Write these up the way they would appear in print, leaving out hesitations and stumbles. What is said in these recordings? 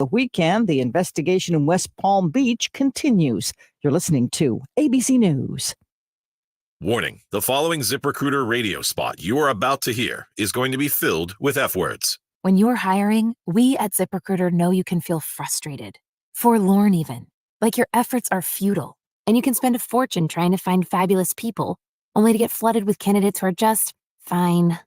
The weekend, the investigation in West Palm Beach continues. You're listening to ABC News. Warning, the following ZipRecruiter radio spot you are about to hear is going to be filled with F words. When you're hiring, we at ZipRecruiter know you can feel frustrated, forlorn even, like your efforts are futile, and you can spend a fortune trying to find fabulous people, only to get flooded with candidates who are just fine.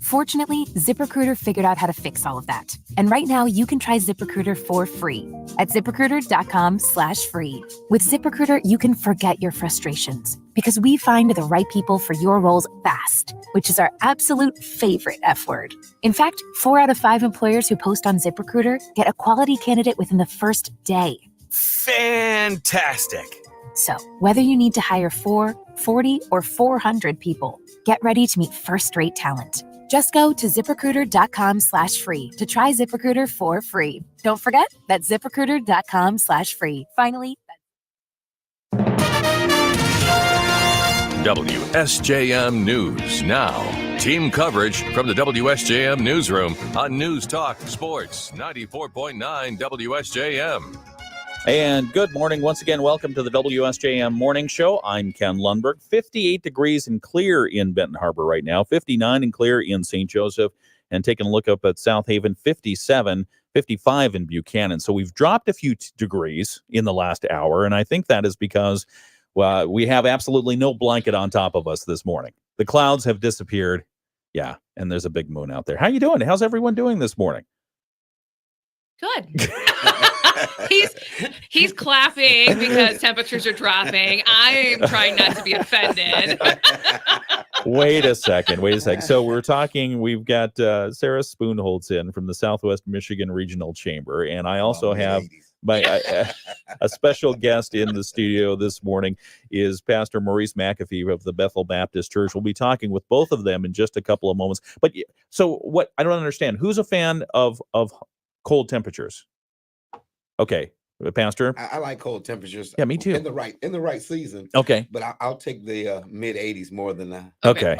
Fortunately, ZipRecruiter figured out how to fix all of that. And right now, you can try ZipRecruiter for free at ZipRecruiter.com/free. With ZipRecruiter, you can forget your frustrations because we find the right people for your roles fast, which is our absolute favorite F word. In fact, 4 out of 5 employers who post on ZipRecruiter get a quality candidate within the first day. Fantastic. So, whether you need to hire 4, 40, or 400 people, get ready to meet first-rate talent. Just go to ZipRecruiter.com/free to try ZipRecruiter for free. Don't forget, that's ZipRecruiter.com/free. Finally, WSJM News Now. Team coverage from the WSJM Newsroom on News Talk Sports 94.9 WSJM. And good morning. Once again, welcome to the WSJM Morning Show. I'm Ken Lundberg. 58 degrees and clear in Benton Harbor right now, 59 and clear in St. Joseph, and taking a look up at South Haven, 57, 55 in Buchanan. So we've dropped a few degrees in the last hour, and I think that is because we have absolutely no blanket on top of us this morning. The clouds have disappeared. Yeah, and there's a big moon out there. How you doing? How's everyone doing this morning? Good. He's clapping because temperatures are dropping. I'm trying not to be offended. Wait a second. So we've got Sarah Spoonholtz in from the Southwest Michigan Regional Chamber, and I also have a special guest in the studio this morning is Pastor Maurice McAfee of the Bethel Baptist Church. We'll be talking with both of them in just a couple of moments. But so what? I don't understand. Who's a fan of cold temperatures? Okay, Pastor. I like cold temperatures. Yeah, me too. In the right season. Okay, but I'll take the mid 80s more than the upper.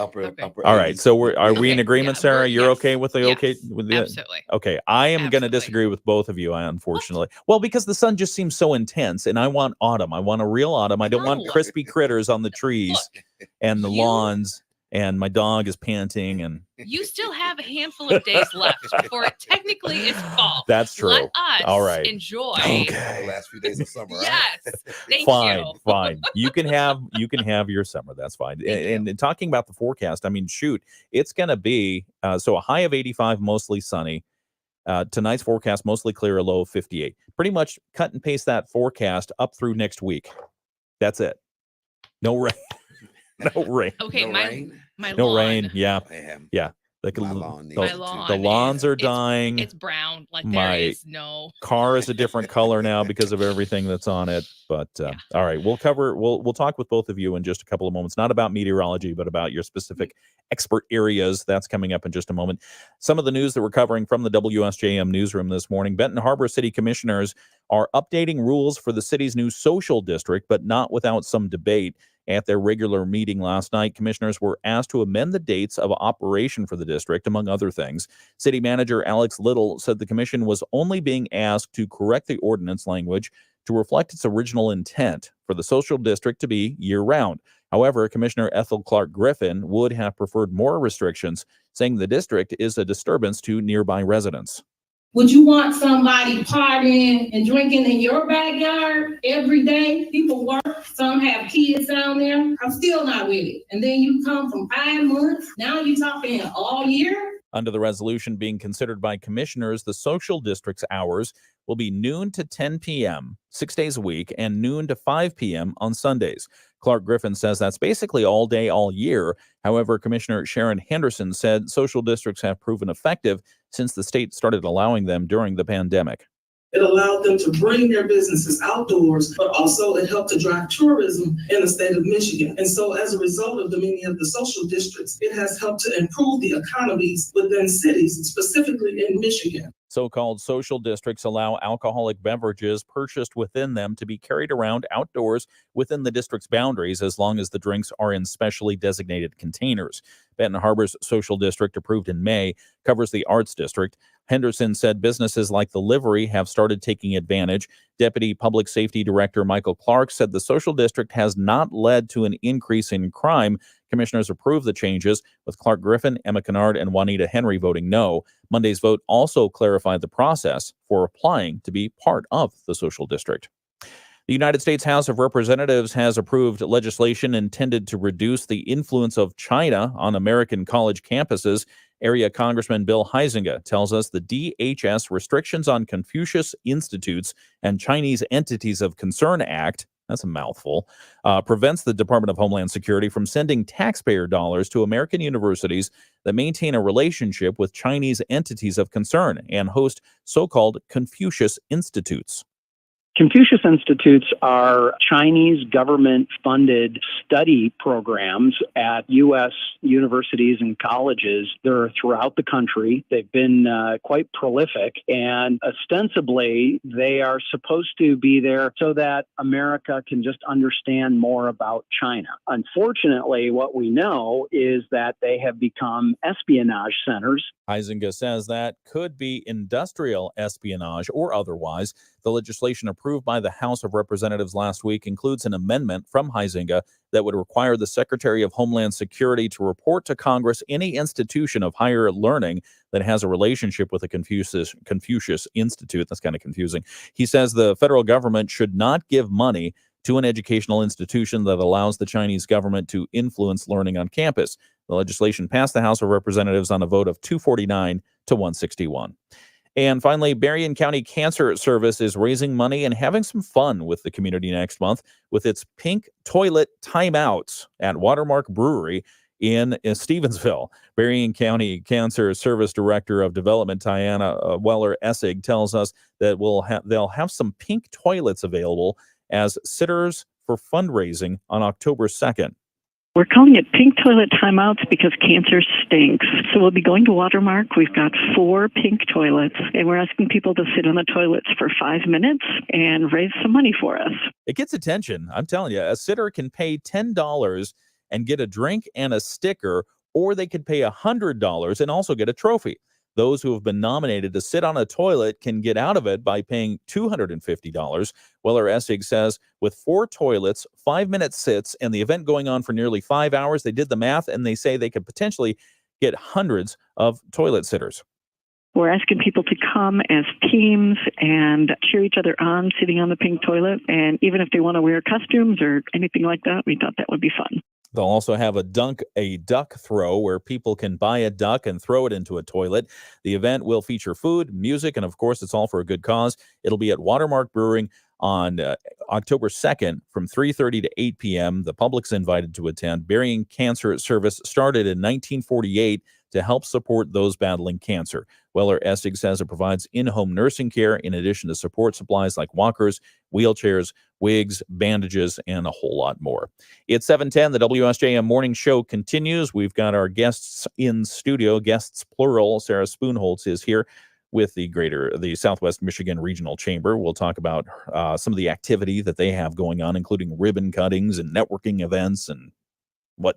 All right. 80s. So are we in agreement, yeah, Sarah? You're okay with the absolutely. Okay, I am going to disagree with both of you, unfortunately. What? Well, because the sun just seems so intense, and I want autumn. I want a real autumn. I don't want crispy critters on the trees and the lawns. And my dog is panting, and you still have a handful of days left before it technically is fall. That's true. Let us all right. enjoy the last few days of summer. Yes, right? Fine. You can have your summer. That's fine. And talking about the forecast, I mean, shoot, it's going to be so a high of 85, mostly sunny. Tonight's forecast mostly clear, a low of 58. Pretty much cut and paste that forecast up through next week. That's it. No rain. No rain. Okay, no rain. No rain. Yeah. My lawn. The lawns are dying. It's brown. Like there is no car is a different color now because of everything that's on it. But all right, we'll talk with both of you in just a couple of moments. Not about meteorology, but about your specific expert areas. That's coming up in just a moment. Some of the news that we're covering from the WSJM newsroom this morning. Benton Harbor City Commissioners are updating rules for the city's new social district, but not without some debate. At their regular meeting last night, commissioners were asked to amend the dates of operation for the district, among other things. City Manager Alex Little said the commission was only being asked to correct the ordinance language to reflect its original intent for the social district to be year-round. However, Commissioner Ethel Clark Griffin would have preferred more restrictions, saying the district is a disturbance to nearby residents. Would you want somebody partying and drinking in your backyard every day? People work, some have kids down there. I'm still not with it. And then you come from 5 months, now you're talking all year? Under the resolution being considered by commissioners, the social district's hours will be noon to 10 p.m. 6 days a week and noon to 5 p.m. on Sundays. Clark Griffin says that's basically all day, all year. However, Commissioner Sharon Henderson said social districts have proven effective since the state started allowing them during the pandemic. It allowed them to bring their businesses outdoors, but also it helped to drive tourism in the state of Michigan. And so as a result of the many of the social districts, it has helped to improve the economies within cities, specifically in Michigan. So-called social districts allow alcoholic beverages purchased within them to be carried around outdoors within the district's boundaries as long as the drinks are in specially designated containers. Benton Harbor's social district, approved in May, covers the Arts District, Henderson said businesses like the Livery have started taking advantage. Deputy Public Safety Director Michael Clark said the social district has not led to an increase in crime. Commissioners approved the changes, with Clark Griffin, Emma Kennard, and Juanita Henry voting no. Monday's vote also clarified the process for applying to be part of the social district. The United States House of Representatives has approved legislation intended to reduce the influence of China on American college campuses. Area Congressman Bill Huizenga tells us the DHS Restrictions on Confucius Institutes and Chinese Entities of Concern Act, that's a mouthful, prevents the Department of Homeland Security from sending taxpayer dollars to American universities that maintain a relationship with Chinese entities of concern and host so-called Confucius Institutes. Confucius Institutes are Chinese government-funded study programs at U.S. universities and colleges. They're throughout the country. They've been quite prolific, and ostensibly they are supposed to be there so that America can just understand more about China. Unfortunately, what we know is that they have become espionage centers. Huizenga says that could be industrial espionage or otherwise. The legislation approved by the House of Representatives last week includes an amendment from Huizenga that would require the Secretary of Homeland Security to report to Congress any institution of higher learning that has a relationship with a Confucius Institute. That's kind of confusing. He says the federal government should not give money to an educational institution that allows the Chinese government to influence learning on campus. The legislation passed the House of Representatives on a vote of 249 to 161. And finally, Berrien County Cancer Service is raising money and having some fun with the community next month with its Pink Toilet Timeouts at Watermark Brewery in Stevensville. Berrien County Cancer Service Director of Development Tiana Weller-Essig tells us that they'll have some pink toilets available as sitters for fundraising on October 2nd. We're calling it Pink Toilet Timeouts because cancer stinks. So we'll be going to Watermark. We've got 4 pink toilets, and we're asking people to sit on the toilets for 5 minutes and raise some money for us. It gets attention. I'm telling you, a sitter can pay $10 and get a drink and a sticker, or they could pay $100 and also get a trophy. Those who have been nominated to sit on a toilet can get out of it by paying $250. Weller-Essig says with 4 toilets, 5-minute sits, and the event going on for nearly 5 hours, they did the math, and they say they could potentially get hundreds of toilet sitters. We're asking people to come as teams and cheer each other on sitting on the pink toilet. And even if they want to wear costumes or anything like that, we thought that would be fun. They'll also have a duck throw where people can buy a duck and throw it into a toilet. The event will feature food, music, and of course, it's all for a good cause. It'll be at Watermark Brewing on October 2nd from 3:30 to 8 p.m. The public's invited to attend. Berrien Cancer Service started in 1948 to help support those battling cancer. Weller-Essig says it provides in-home nursing care in addition to support supplies like walkers, wheelchairs, wigs, bandages, and a whole lot more. It's 7:10. The WSJM Morning Show continues. We've got our guests in studio, guests plural. Sarah Spoonholtz is here with the Southwest Michigan Regional Chamber. We'll talk about some of the activity that they have going on, including ribbon cuttings and networking events and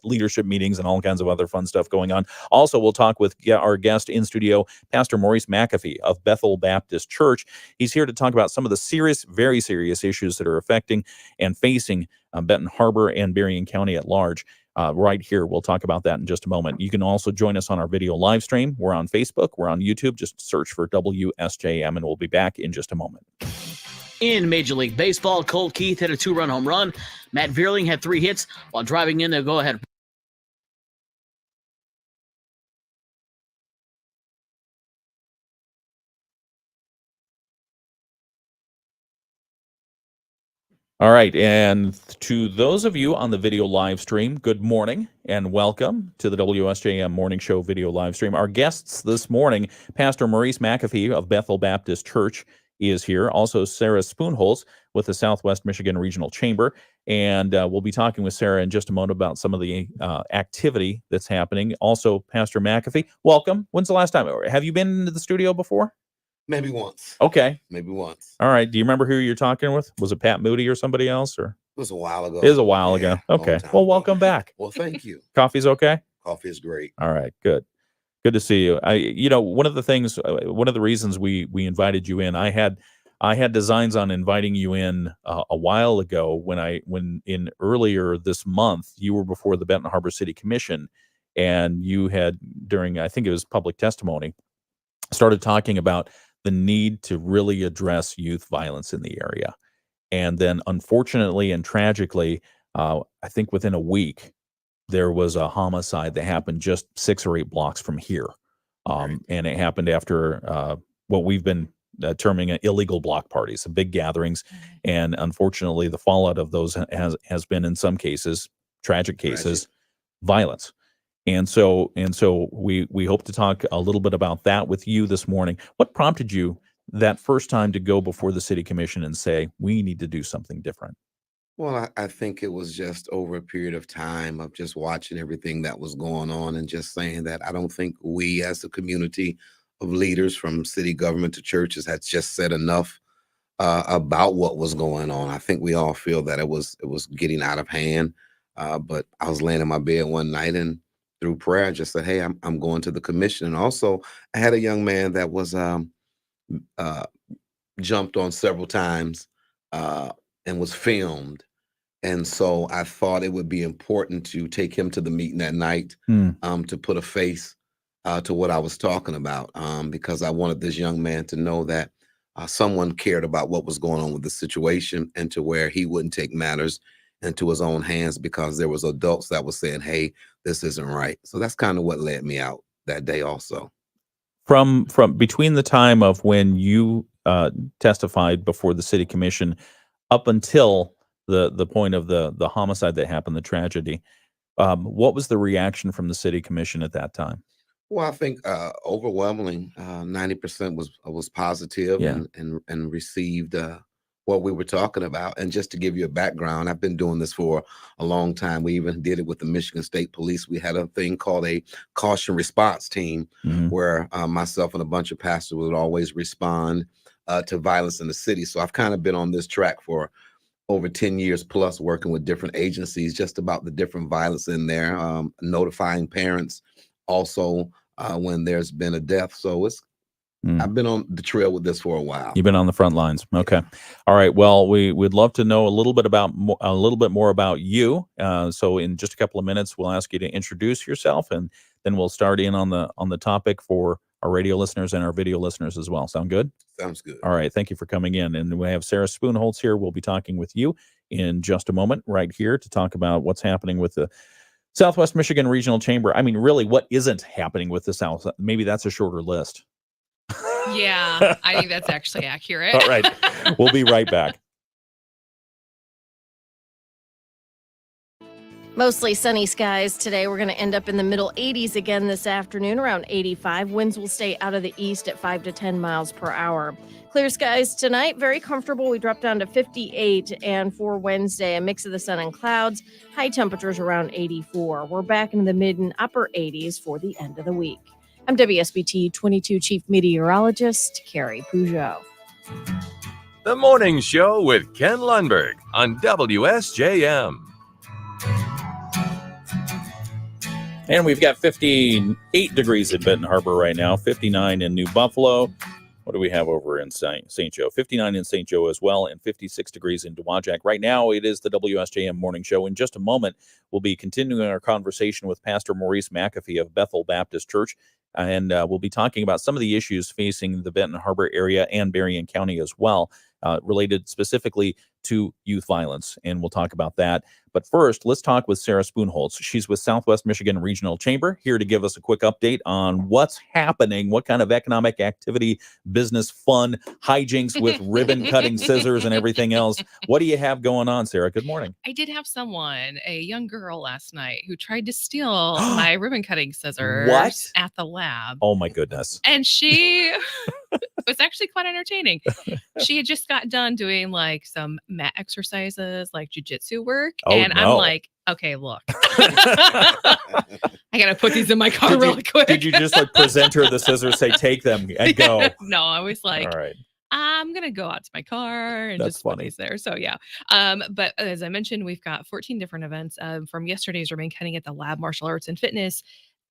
leadership meetings and all kinds of other fun stuff going on. Also, we'll talk with our guest in studio, Pastor Maurice McAfee of Bethel Baptist Church. He's here to talk about some of the serious, very serious issues that are affecting and facing Benton Harbor and Berrien County at large. Right here, we'll talk about that in just a moment. You can also join us on our video live stream. We're on Facebook. We're on YouTube. Just search for WSJM, and we'll be back in just a moment. In Major League Baseball, Cole Keith hit a 2-run home run. Matt Vierling had 3 hits while driving in the go-ahead. All right, and to those of you on the video live stream, good morning and welcome to the WSJM Morning Show video live stream. Our guests this morning, Pastor Maurice McAfee of Bethel Baptist Church is here. Also, Sarah Spoonholtz with the Southwest Michigan Regional Chamber. And we'll be talking with Sarah in just a moment about some of the activity that's happening. Also, Pastor McAfee, welcome. When's the last time? Have you been into the studio before? Maybe once. Okay. Maybe once. All right. Do you remember who you're talking with? Was it Pat Moody or somebody else? Or it was a while ago. It was a while ago. Okay. Well, welcome back. Well, thank you. Coffee's okay? Coffee is great. All right. Good. Good to see you. One of the reasons we invited you in, I had designs on inviting you in a while ago when in earlier this month you were before the Benton Harbor City Commission, and you had, during, I think it was public testimony, started talking about the need to really address youth violence in the area. And then unfortunately and tragically, I think within a week, there was a homicide that happened just 6 or 8 blocks from here. And it happened after what we've been terming illegal block parties, big gatherings. And unfortunately, the fallout of those has been, in some cases, tragic cases, violence. And so we hope to talk a little bit about that with you this morning. What prompted you that first time to go before the city commission and say, we need to do something different? Well, I think it was just over a period of time of just watching everything that was going on and just saying that I don't think we as a community of leaders from city government to churches had just said enough about what was going on. I think we all feel that it was getting out of hand. But I was laying in my bed one night and through prayer, I just said, hey, I'm going to the commission. And also I had a young man that was jumped on several times and was filmed. And so I thought it would be important to take him to the meeting that night to put a face to what I was talking about, because I wanted this young man to know that someone cared about what was going on with the situation, and to where he wouldn't take matters into his own hands because there was adults that were saying, hey, this isn't right. So that's kind of what led me out that day also. From between the time of when you testified before the city commission up until the point of the homicide that happened, the tragedy, what was the reaction from the city commission at that time? Well, I think overwhelmingly 90% was positive and received what we were talking about. And just to give you a background, I've been doing this for a long time. We even did it with the Michigan State Police. We had a thing called a caution response team, where myself and a bunch of pastors would always respond to violence in the city. So I've kind of been on this track for over 10 years plus, working with different agencies just about the different violence in there, notifying parents also when there's been a death. So I've been on the trail with this for a while. You've been on the front lines. Okay. All right. Well, we'd love to know a little bit more about you. So in just a couple of minutes, we'll ask you to introduce yourself, and then we'll start in on the topic for our radio listeners and our video listeners as well. Sound good? Sounds good. All right. Thank you for coming in. And we have Sarah Spoonholtz here. We'll be talking with you in just a moment right here to talk about what's happening with the Southwest Michigan Regional Chamber. I mean, really, what isn't happening with the South? Maybe that's a shorter list. Yeah, I think that's actually accurate. All right. We'll be right back. Mostly sunny skies today. We're going to end up in the middle 80s again this afternoon, around 85. Winds will stay out of the east at 5 to 10 miles per hour. Clear skies tonight, very comfortable. We drop down to 58, and for Wednesday, a mix of the sun and clouds. High temperatures around 84. We're back in the mid and upper 80s for the end of the week. I'm WSBT 22 Chief Meteorologist Carrie Peugeot. The Morning Show with Ken Lundberg on WSJM. And we've got 58 degrees in Benton Harbor right now, 59 in New Buffalo. What do we have over in St. Joe? 59 in St. Joe as well, and 56 degrees in Dowagiac. Right now, it is the WSJM Morning Show. In just a moment, we'll be continuing our conversation with Pastor Maurice McAfee of Bethel Baptist Church, and we'll be talking about some of the issues facing the Benton Harbor area and Berrien County as well, related specifically to youth violence, and we'll talk about that. But first, let's talk with Sarah Spoonholtz. She's with Southwest Michigan Regional Chamber, here to give us a quick update on what's happening, what kind of economic activity, business, fun, hijinks with ribbon cutting, scissors, and everything else. What do you have going on, Sarah? Good morning. I did have a young girl last night, who tried to steal my ribbon cutting scissors at the lab. Oh, my goodness. And she was actually quite entertaining. She had just got done doing like some mat exercises, like jujitsu work. And I'm like, okay, look, I got to put these in my car really quick. Did you just like present her the scissors, say, take them and go? No, I was like, all right, I'm going to go out to my car and That's just put funny. these there. So yeah. But as I mentioned, we've got 14 different events from yesterday's ribbon cutting at the Lab Martial Arts and Fitness.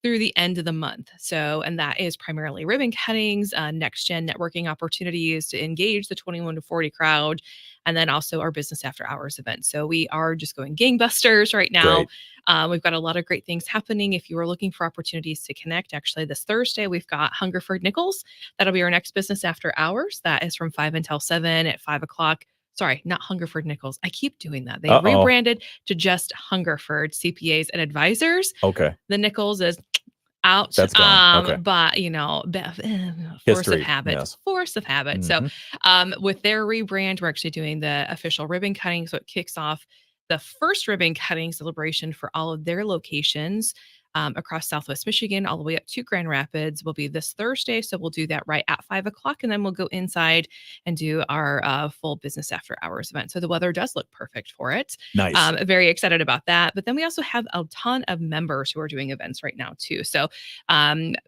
through the end of the month. So, and that is primarily ribbon cuttings, next gen networking opportunities to engage the 21 to 40 crowd, and then also our business after hours event. So we are just going gangbusters right now. We've got a lot of great things happening. If you are looking for opportunities to connect, actually this Thursday, we've got Hungerford Nichols. That'll be our next business after hours. That is from 5 until 7 at 5 o'clock. Sorry, not Hungerford Nichols. I keep doing that. They rebranded to just Hungerford CPAs and Advisors. Okay. The Nichols is out. That's gone. Okay. But force of habit. Yes. Force of habit. So with their rebrand, we're actually doing the official ribbon cutting. So it kicks off the first ribbon cutting celebration for all of their locations across Southwest Michigan, all the way up to Grand Rapids, will be this Thursday. So we'll do that right at 5 o'clock, and then we'll go inside and do our full business after hours event. So the weather does look perfect for it. Nice. Very excited about that. But then we also have a ton of members who are doing events right now too. So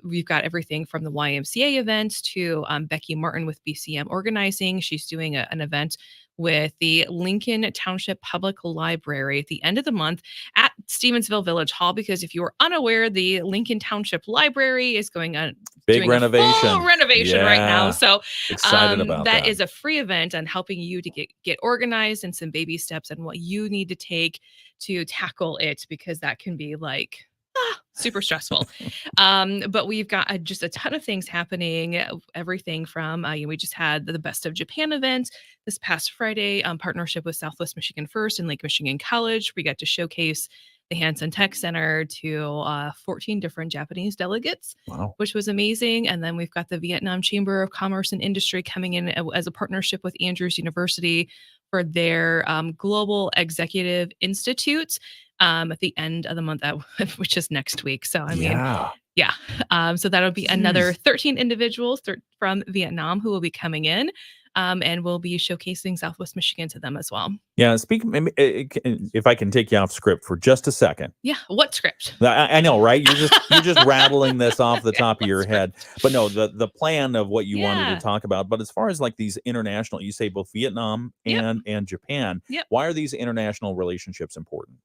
we've got everything from the YMCA events to Becky Martin with BCM Organizing. She's doing an event with the Lincoln Township Public Library at the end of the month at Stevensville Village Hall, because if you are unaware, the Lincoln Township Library is going on big renovation. Full renovation right now. So excited about that. That is a free event on helping you to get organized and some baby steps and what you need to take to tackle it, because that can be like super stressful. But we've got just a ton of things happening. Everything from we just had the Best of Japan event this past Friday, partnership with Southwest Michigan First and Lake Michigan College. We got to showcase the Hanson Tech Center to 14 different Japanese delegates, which was amazing. And then we've got the Vietnam Chamber of Commerce and Industry coming in as a partnership with Andrews University for their Global Executive Institute at the end of the month, which is next week. So, I mean, so that'll be another 13 individuals from Vietnam who will be coming in. And we'll be showcasing Southwest Michigan to them as well. Yeah, if I can take you off script for just a second. Yeah, what script? I know, right? You're just rattling this off the top of your head. But no, the plan of what you wanted to talk about. But as far as like these international, you say both Vietnam and Japan. Why are these international relationships important?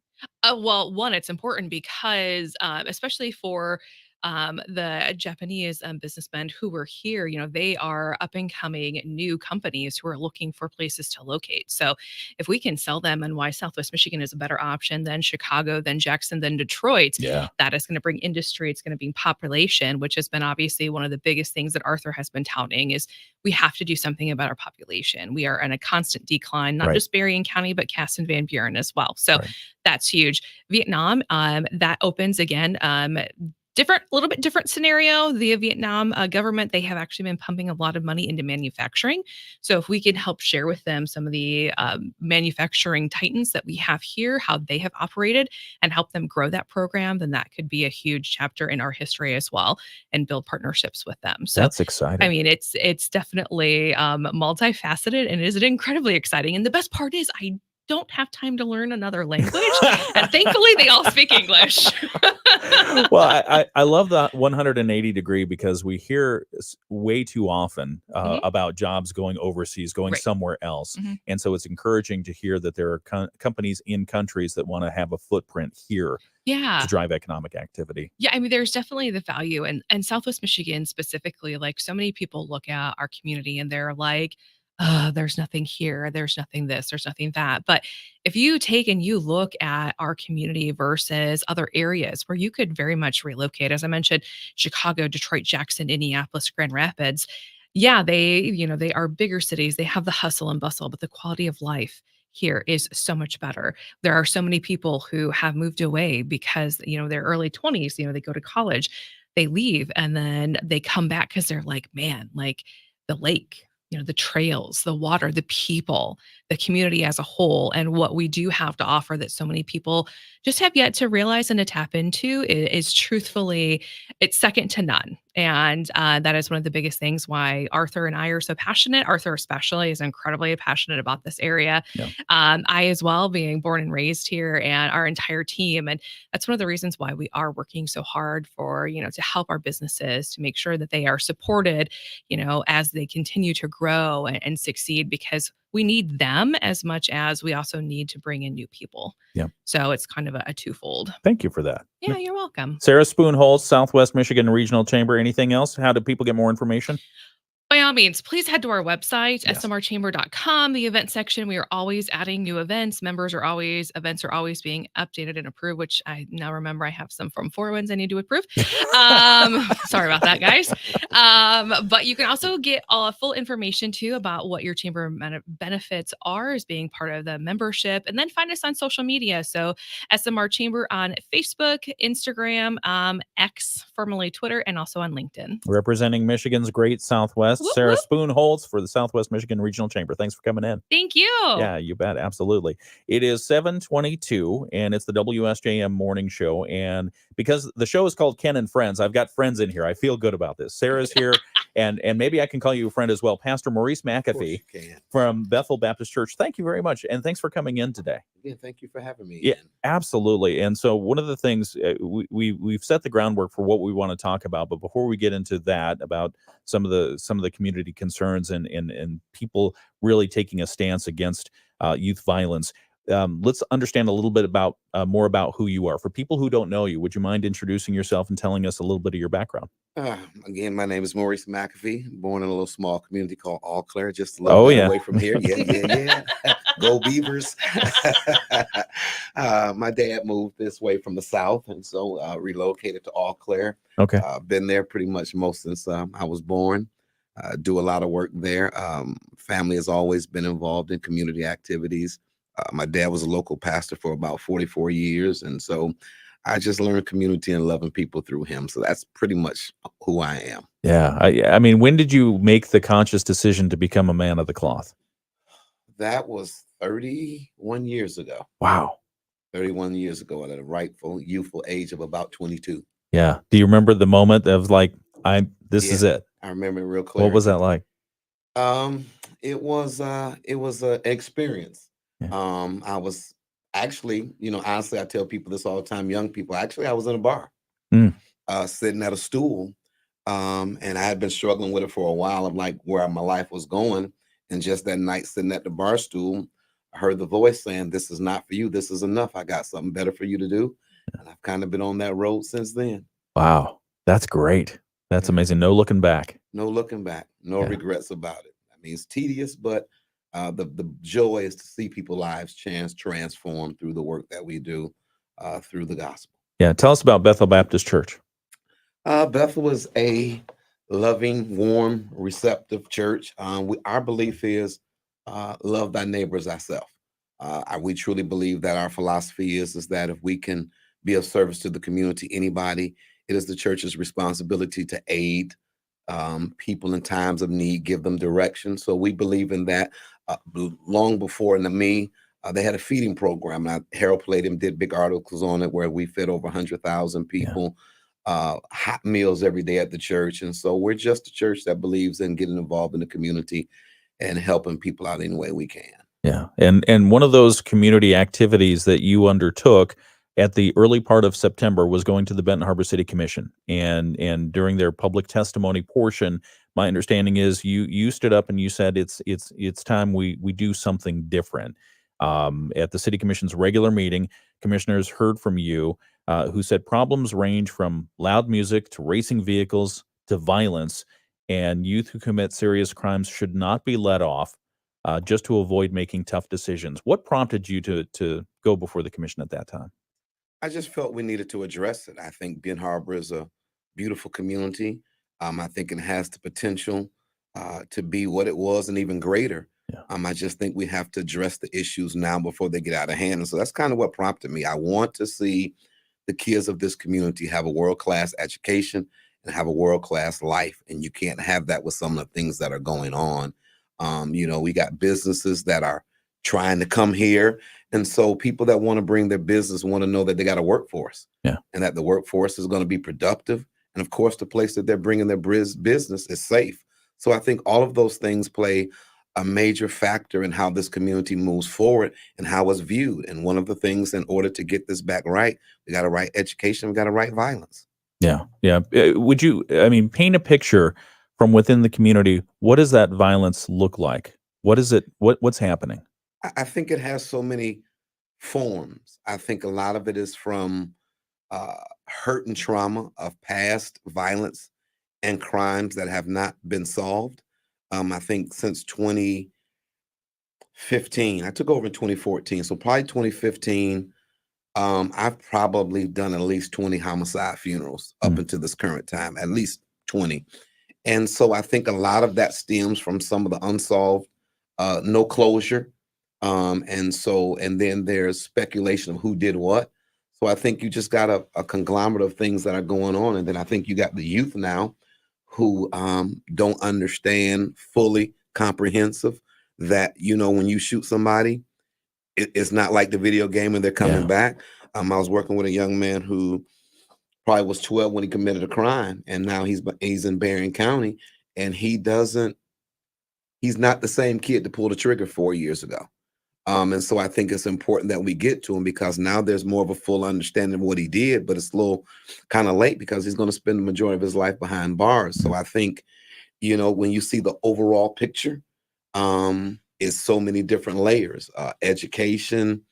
Well, one, it's important because especially for the Japanese businessmen who were here, they are up and coming new companies who are looking for places to locate. So if we can sell them and why Southwest Michigan is a better option than Chicago, than Jackson, than Detroit, that is going to bring industry. It's going to bring population, which has been obviously one of the biggest things that Arthur has been touting is we have to do something about our population. We are in a constant decline, not just Berrien County, but Cass and Van Buren as well. So that's huge. Vietnam, that opens again, little bit different scenario. The Vietnam government, they have actually been pumping a lot of money into manufacturing. So if we can help share with them some of the manufacturing titans that we have here, how they have operated, and help them grow that program, then that could be a huge chapter in our history as well, and build partnerships with them. So that's exciting. I mean, it's definitely multifaceted, and it is incredibly exciting. And the best part is I don't have time to learn another language. And thankfully, they all speak English. Well, I love that 180 degree because we hear way too often about jobs going overseas, going somewhere else. And so it's encouraging to hear that there are companies in countries that want to have a footprint here to drive economic activity. Yeah, I mean, there's definitely the value. And Southwest Michigan specifically, like so many people look at our community and they're like, there's nothing here, there's nothing this, there's nothing that. But if you take and you look at our community versus other areas where you could very much relocate, as I mentioned, Chicago, Detroit, Jackson, Indianapolis, Grand Rapids, they are bigger cities. They have the hustle and bustle, but the quality of life here is so much better. There are so many people who have moved away because, their early 20s, they go to college, they leave, and then they come back because they're like, man, like the lake, the trails, the water, the people, the community as a whole, and what we do have to offer that so many people just have yet to realize and to tap into is truthfully, it's second to none. And that is one of the biggest things why Arthur and I are so passionate. Arthur especially is incredibly passionate about this area. I as well, being born and raised here, and our entire team. And that's one of the reasons why we are working so hard for, to help our businesses, to make sure that they are supported, as they continue to grow and succeed, because we need them as much as we also need to bring in new people. Yeah. So it's kind of a twofold. Thank you for that. Yeah, you're welcome. Sarah Spoon-Holtz, Southwest Michigan Regional Chamber. Anything else? How do people get more information? By all means, please head to our website, Yes. smrchamber.com, the event section. We are always adding new events. Events are always being updated and approved, which I now remember I have some from 4 Winds I need to approve. Sorry about that, guys. But you can also get full information too about what your chamber benefits are as being part of the membership, and then find us on social media. So SMR Chamber on Facebook, Instagram, X, formerly Twitter, and also on LinkedIn. Representing Michigan's Great Southwest, Whoop, Sarah whoop. Spoon-Holtz for the Southwest Michigan Regional Chamber. Thanks for coming in. Thank you. Yeah, you bet. Absolutely. It is 7:22, and it's the WSJM Morning Show. And because the show is called Ken and Friends, I've got friends in here. I feel good about this. Sarah's here, and maybe I can call you a friend as well. Pastor Maurice McAfee from Bethel Baptist Church. Thank you very much, and thanks for coming in today. Yeah, thank you for having me. Yeah, absolutely. And so one of the things we've set the groundwork for what we want to talk about, but before we get into that, about some of the community concerns and people really taking a stance against youth violence, let's understand a little bit about more about who you are. For people who don't know you, would you mind introducing yourself and telling us a little bit of your background? Again, my name is Maurice McAfee, born in a little small community called Eau Claire, just a little bit away from here. Yeah. Go Beavers. My dad moved this way from the South, and so relocated to Eau Claire. Okay. Been there pretty much most since I was born. Do a lot of work there. Family has always been involved in community activities. My dad was a local pastor for about 44 years, and so I just learned community and loving people through him. So that's pretty much who I am. Yeah. I mean, when did you make the conscious decision to become a man of the cloth? That was 31 years ago. Wow. 31 years ago at a rightful, youthful age of about 22. Yeah. Do you remember the moment of like, this is it? I remember it real clear. What was that like? It was an experience. Yeah. I was actually, honestly, I tell people this all the time, young people, actually, I was in a bar, sitting at a stool. And I had been struggling with it for a while of like where my life was going. And just that night sitting at the bar stool, I heard the voice saying, "This is not for you. This is enough. I got something better for you to do." And I've kind of been on that road since then. Wow. That's great. That's amazing. No looking back. No looking back. No regrets about it. I mean, it's tedious, but the joy is to see people's lives transform through the work that we do through the gospel. Yeah. Tell us about Bethel Baptist Church. Bethel was a loving, warm, receptive church. Our belief is love thy neighbor as thyself. We truly believe that our philosophy is that if we can be of service to the community, anybody, it is the church's responsibility to aid people in times of need, give them direction. So we believe in that. Long before me, they had a feeding program. Harold Palladium did big articles on it where we fed over 100,000 people. Hot meals every day at the church. And so we're just a church that believes in getting involved in the community and helping people out any way we can. Yeah. And one of those community activities that you undertook at the early part of September was going to the Benton Harbor City Commission. And during their public testimony portion, my understanding is you stood up and you said it's time we do something different. At the City Commission's regular meeting, commissioners heard from you, who said problems range from loud music to racing vehicles to violence, and youth who commit serious crimes should not be let off just to avoid making tough decisions. What prompted you to go before the commission at that time? I just felt we needed to address it. I think Benton Harbor is a beautiful community. I think it has the potential to be what it was and even greater. Yeah. I just think we have to address the issues now before they get out of hand. And so that's kind of what prompted me. I want to see the kids of this community have a world-class education and have a world-class life. And you can't have that with some of the things that are going on. We got businesses that are trying to come here. And so people that want to bring their business want to know that they got a workforce, and that the workforce is going to be productive. And of course, the place that they're bringing their business is safe. So I think all of those things play a major factor in how this community moves forward and how it's viewed. And one of the things, in order to get this back right, we got to right education, we got to right violence. Yeah. Would you, paint a picture from within the community? What does that violence look like? What is it? What's happening? I think it has so many forms. I think a lot of it is from hurt and trauma of past violence and crimes that have not been solved. I think since 2015, I took over in 2014, so probably 2015, I've probably done at least 20 homicide funerals up until this current time, at least 20. And so I think a lot of that stems from some of the unsolved, no closure. And then there's speculation of who did what. So I think you just got a conglomerate of things that are going on. And then I think you got the youth now who don't understand fully comprehensive that, when you shoot somebody, it's not like the video game and they're coming back. I was working with a young man who probably was 12 when he committed a crime, and now he's in Berrien County, and he's not the same kid to pull the trigger 4 years ago. And so I think it's important that we get to him, because now there's more of a full understanding of what he did, but it's a little kind of late because he's going to spend the majority of his life behind bars. So I think, when you see the overall picture, is so many different layers, education,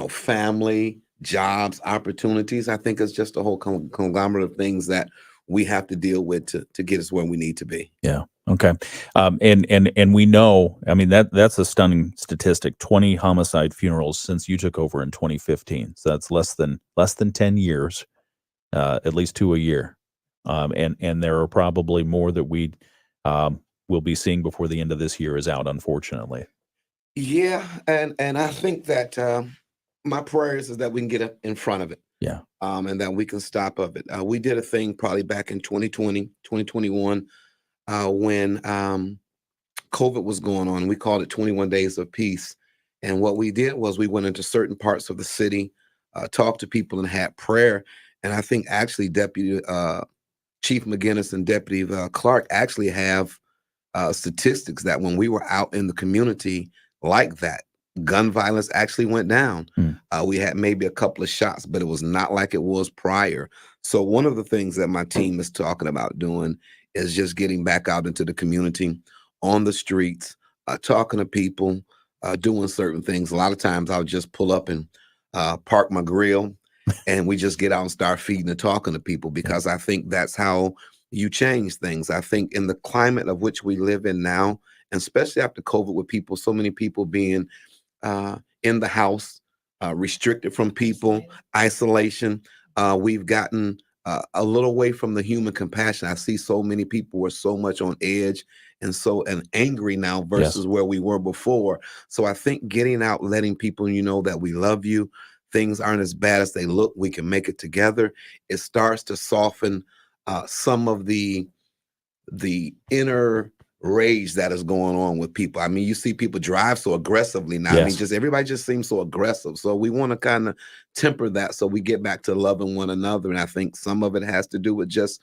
family, jobs, opportunities. I think it's just a whole conglomerate of things that we have to deal with to get us where we need to be. Yeah. Okay. And we know, I mean, that's a stunning statistic, 20 homicide funerals since you took over in 2015. So that's less than 10 years, at least 2 a year. And there are probably more that we will be seeing before the end of this year is out, unfortunately. Yeah. And I think that my prayers is that we can get in front of it. Yeah. And that we can stop of it. We did a thing probably back in 2020, 2021, when COVID was going on. We called it 21 Days of Peace. And what we did was we went into certain parts of the city, talked to people, and had prayer. And I think actually Deputy Chief McGinnis and Deputy Clark actually have statistics that when we were out in the community like that, gun violence actually went down. We had maybe a couple of shots, but it was not like it was prior. So one of the things that my team is talking about doing is just getting back out into the community, on the streets, talking to people, doing certain things. A lot of times I'll just pull up and park my grill and we just get out and start feeding and talking to people, because I think that's how you change things. I think in the climate of which we live in now, and especially after COVID, with people, so many people being in the house, restricted from people, isolation, we've gotten a little away from the human compassion. I see so many people were so much on edge and angry now versus where we were before. So I think getting out, letting people know that we love you, things aren't as bad as they look, we can make it together. It starts to soften some of the inner rage that is going on with people. I mean, you see people drive so aggressively now. I mean, everybody just seems so aggressive. So we want to kind of temper that so we get back to loving one another. And I think some of it has to do with just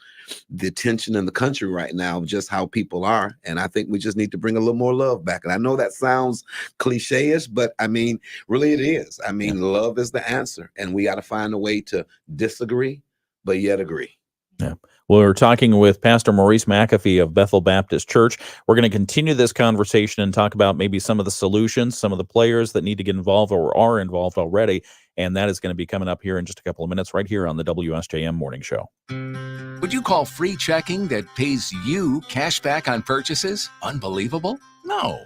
the tension in the country right now, just how people are. And I think we just need to bring a little more love back. And I know that sounds cliche-ish, but I mean, really it is. I mean, love is the answer. And we got to find a way to disagree, but yet agree. Yeah. We're talking with Pastor Maurice McAfee of Bethel Baptist Church. We're going to continue this conversation and talk about maybe some of the solutions, some of the players that need to get involved or are involved already. And that is going to be coming up here in just a couple of minutes right here on the WSJM Morning Show. Would you call free checking that pays you cash back on purchases unbelievable? No.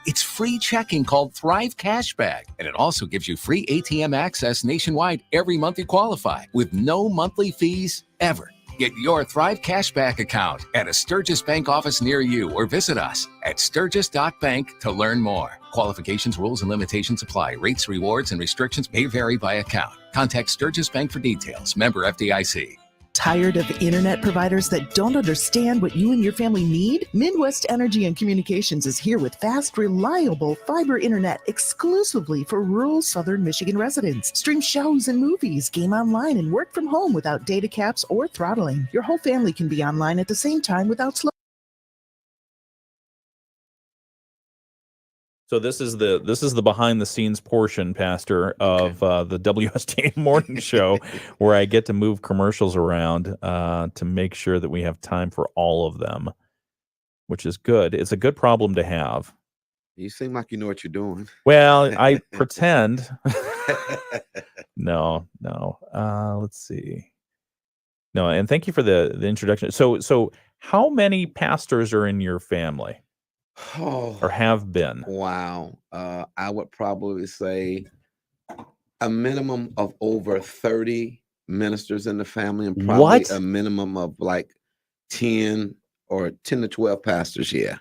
It's free checking called Thrive Cashback, and it also gives you free ATM access nationwide every month you qualify with no monthly fees ever. Get your Thrive Cashback account at a Sturgis Bank office near you, or visit us at sturgis.bank to learn more. Qualifications, rules, and limitations apply. Rates, rewards, and restrictions may vary by account. Contact Sturgis Bank for details. Member FDIC. Tired of internet providers that don't understand what you and your family need? Midwest Energy and Communications is here with fast, reliable fiber internet exclusively for rural southern Michigan residents. Stream shows and movies, game online, and work from home without data caps or throttling. Your whole family can be online at the same time without slow. So this is the behind the scenes portion, Pastor, of the WSJM Morning Show, where I get to move commercials around to make sure that we have time for all of them, which is good. It's a good problem to have. You seem like you know what you're doing. Well, I pretend. No. Let's see. No, and thank you for the introduction. So how many pastors are in your family? Oh, or have been? Wow. I would probably say a minimum of over 30 ministers in the family, and probably What? a minimum of like 10 to 12 pastors. Yeah.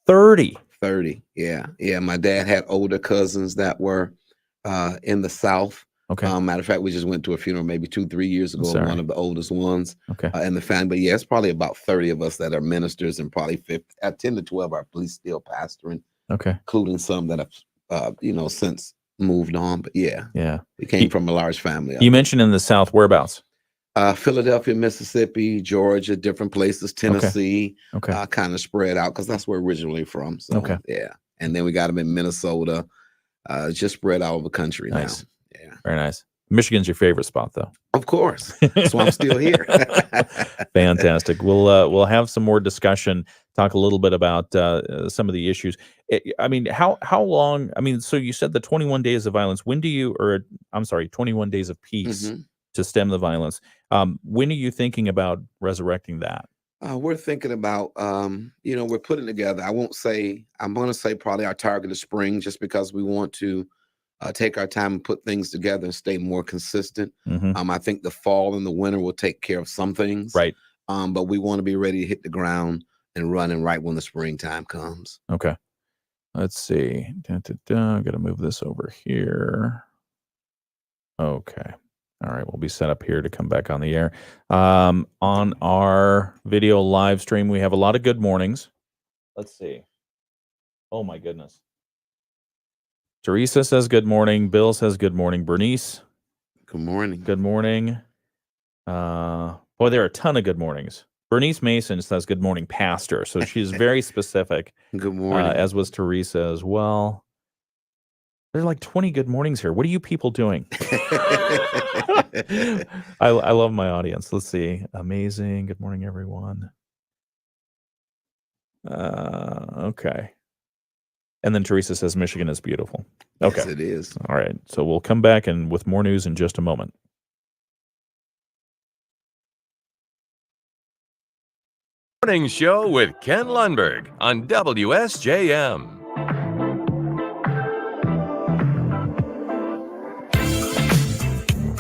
30. 30. Yeah. Yeah. My dad had older cousins that were in the South. Okay. Matter of fact, we just went to a funeral maybe 2-3 years ago, sorry. one of the oldest ones Okay. in the family. But yeah, it's probably about 30 of us that are ministers, and probably 10 to 12 are at least still pastoring. Okay. Including some that have, since moved on. But yeah, we came from a large family. You mentioned in the South, whereabouts? Philadelphia, Mississippi, Georgia, different places, Tennessee, Okay. kind of spread out because that's where we're originally from. So, Okay. yeah. And then we got them in Minnesota, just spread all over the country Nice. now. Yeah. Very nice. Michigan's your favorite spot, though. Of course. That's why I'm still here. Fantastic. We'll have some more discussion, talk a little bit about some of the issues. How long? So you said the 21 days of violence. 21 days of peace to stem the violence. When are you thinking about resurrecting that? We're thinking about, we're putting together. I'm going to say probably our target is spring, just because we want to take our time and put things together and stay more consistent. I think the fall and the winter will take care of some things. Right. But we want to be ready to hit the ground and running right when the springtime comes. Okay. Let's see. I'm going to move this over here. Okay. All right. We'll be set up here to come back on the air. On our video live stream, we have a lot of good mornings. Let's see. Oh, my goodness. Teresa says good morning. Bill says good morning. Bernice. Good morning. Good morning. There are a ton of good mornings. Bernice Mason says good morning, Pastor. So she's very specific. Good morning. As was Teresa as well. There are like 20 good mornings here. What are you people doing? I love my audience. Let's see. Amazing. Good morning, everyone. Okay. And then Teresa says Michigan is beautiful. Okay. Yes, it is. All right. So we'll come back with more news in just a moment. Morning Show with Ken Lundberg on WSJM.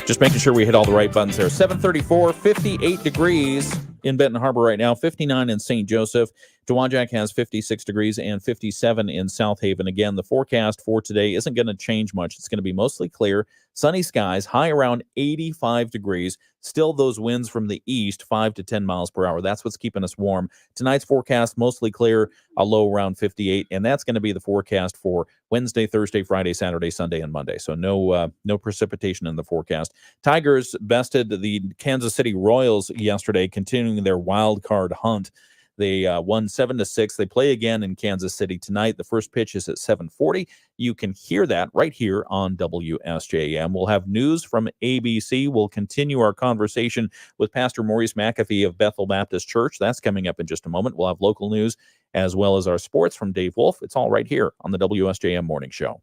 Just making sure we hit all the right buttons there. 734, 58 degrees in Benton Harbor right now, 59 in St. Joseph. Dowagiac has 56 degrees and 57 in South Haven. Again, the forecast for today isn't going to change much. It's going to be mostly clear, sunny skies, high around 85 degrees. Still those winds from the east, 5 to 10 miles per hour. That's what's keeping us warm. Tonight's forecast, mostly clear, a low around 58, and that's going to be the forecast for Wednesday, Thursday, Friday, Saturday, Sunday, and Monday. So no precipitation in the forecast. Tigers bested the Kansas City Royals yesterday, continuing their wild card hunt. They won 7-6. They play again in Kansas City tonight. The first pitch is at 7:40. You can hear that right here on WSJM. We'll have news from ABC. We'll continue our conversation with Pastor Maurice McAfee of Bethel Baptist Church. That's coming up in just a moment. We'll have local news as well as our sports from Dave Wolf. It's all right here on the WSJM Morning Show.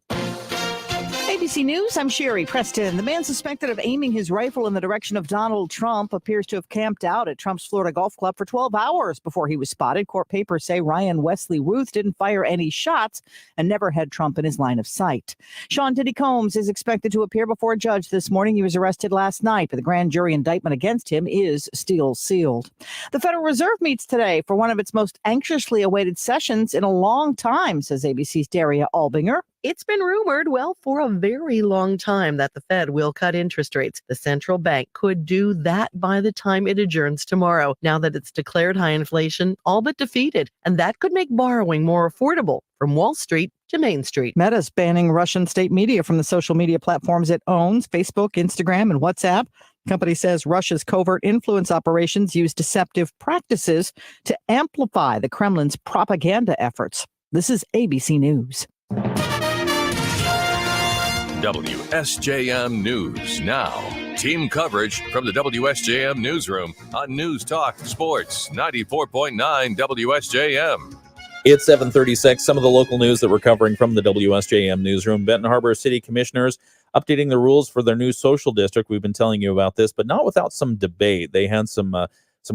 ABC News, I'm Sherry Preston. The man suspected of aiming his rifle in the direction of Donald Trump appears to have camped out at Trump's Florida Golf Club for 12 hours before he was spotted. Court papers say Ryan Wesley Ruth didn't fire any shots and never had Trump in his line of sight. Sean Diddy Combs is expected to appear before a judge this morning. He was arrested last night, but the grand jury indictment against him is still sealed. The Federal Reserve meets today for one of its most anxiously awaited sessions in a long time, says ABC's Daria Albinger. It's been rumored, for a very long time that the Fed will cut interest rates. The central bank could do that by the time it adjourns tomorrow, now that it's declared high inflation all but defeated. And that could make borrowing more affordable from Wall Street to Main Street. Meta's banning Russian state media from the social media platforms it owns, Facebook, Instagram, and WhatsApp. The company says Russia's covert influence operations use deceptive practices to amplify the Kremlin's propaganda efforts. This is ABC News. WSJM News Now. Team coverage from the WSJM Newsroom on News Talk Sports 94.9 WSJM. It's 7:36. Some of the local news that we're covering from the WSJM newsroom. Benton Harbor City Commissioners updating the rules for their new social district. We've been telling you about this, but not without some debate. They had some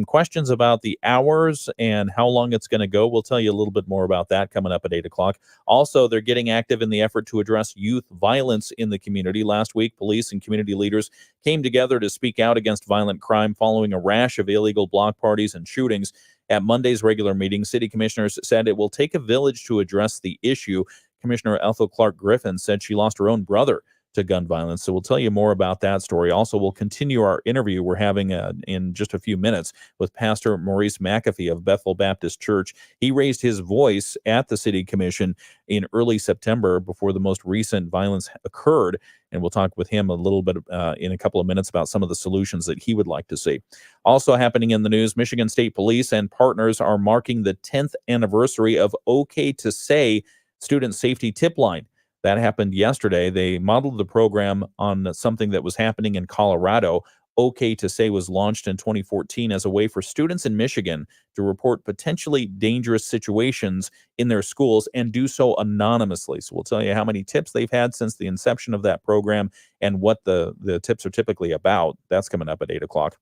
questions about the hours and how long it's going to go. We'll tell you a little bit more about that coming up at 8 o'clock. Also, they're getting active in the effort to address youth violence in the community. Last week, police and community leaders came together to speak out against violent crime following a rash of illegal block parties and shootings. At Monday's regular meeting, city commissioners said it will take a village to address the issue. Commissioner Ethel Clark Griffin said she lost her own brother to gun violence. So we'll tell you more about that story. Also, we'll continue our interview we're having in just a few minutes with Pastor Maurice McAfee of Bethel Baptist Church. He raised his voice at the city commission in early September before the most recent violence occurred. And we'll talk with him a little bit in a couple of minutes about some of the solutions that he would like to see. Also happening in the news, Michigan State Police and partners are marking the 10th anniversary of OK to Say Student Safety Tip Line. That happened yesterday. They modeled the program on something that was happening in Colorado. OK to Say was launched in 2014 as a way for students in Michigan to report potentially dangerous situations in their schools and do so anonymously. So we'll tell you how many tips they've had since the inception of that program and what the tips are typically about. That's coming up at 8 o'clock.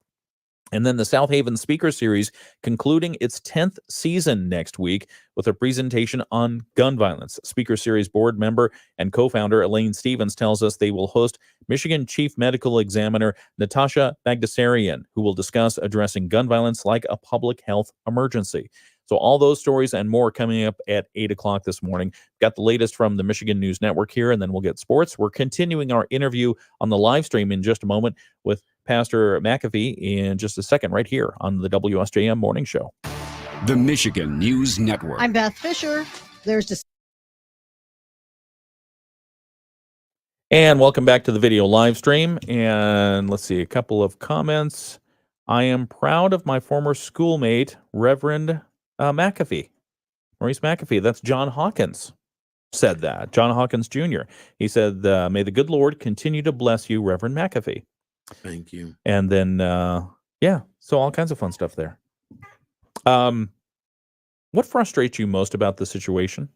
And then the South Haven Speaker Series concluding its 10th season next week with a presentation on gun violence. Speaker Series board member and co-founder Elaine Stevens tells us they will host Michigan Chief Medical Examiner Natasha Bagdasarian, who will discuss addressing gun violence like a public health emergency. So all those stories and more coming up at 8 o'clock this morning. Got the latest from the Michigan News Network here, and then we'll get sports. We're continuing our interview on the live stream in just a moment with Pastor McAfee in just a second right here on the WSJM Morning Show. The Michigan News Network. I'm Beth Fisher. There's just And welcome back to the video live stream. And let's see, a couple of comments. I am proud of my former schoolmate, Reverend McAfee. Maurice McAfee. That's John Hawkins said that. John Hawkins Jr. He said, may the good Lord continue to bless you, Reverend McAfee. Thank you. And then, so all kinds of fun stuff there. What frustrates you most about the situation?